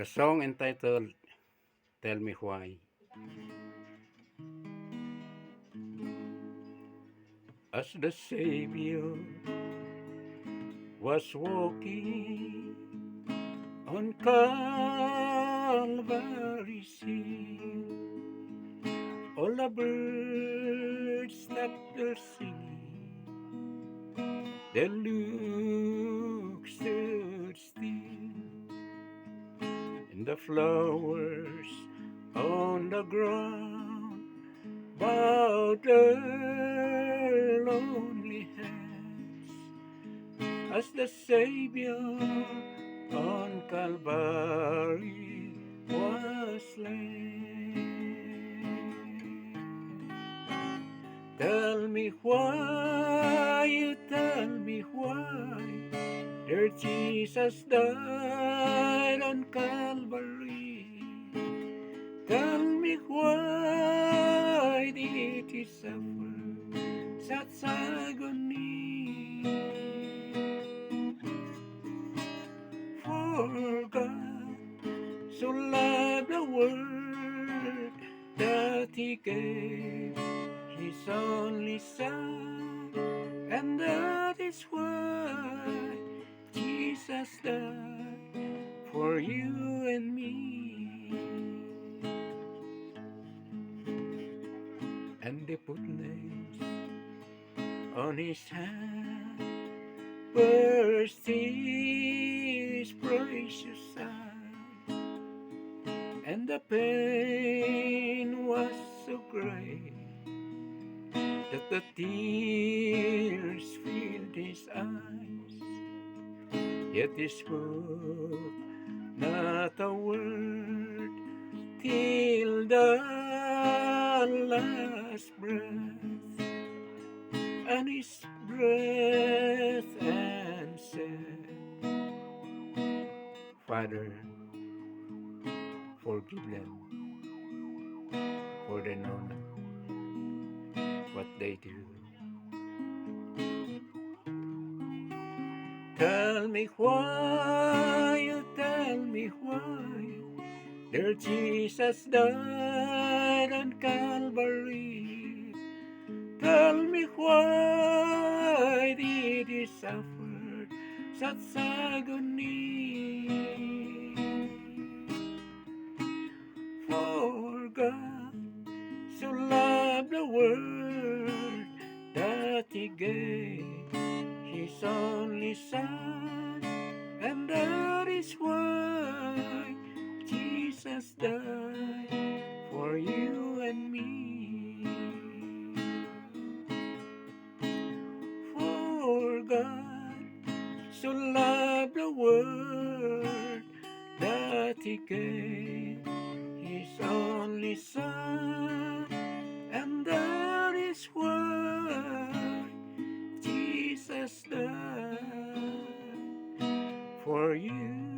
The song entitled Tell Me Why. As the Savior was walking on Calvary's hill, all the birds stopped their singing, their looks stood still, and the flowers on the ground bowed their lonely heads as the Savior on Calvary was slain. Tell me why, you tell me why, dear Jesus died on Calvary. Tell me why did he suffer such agony? For God so loved the world that he gave his only Son, and that is why Jesus died for you and me. And they put nails on his hand, burst his precious side, and the pain was so great that the tears filled his eyes. Yet he spoke not a word till the last breath, and his breath and said, Father, forgive them, for they know not what they do. Tell me why, you tell me why, dear Jesus died on Calvary. Tell me why did he suffer such agony? For God so loved the world that he gave his only Son, and that is why Jesus died for you and me. For God so loved the world that he gave his only Son, and that is why Jesus died for you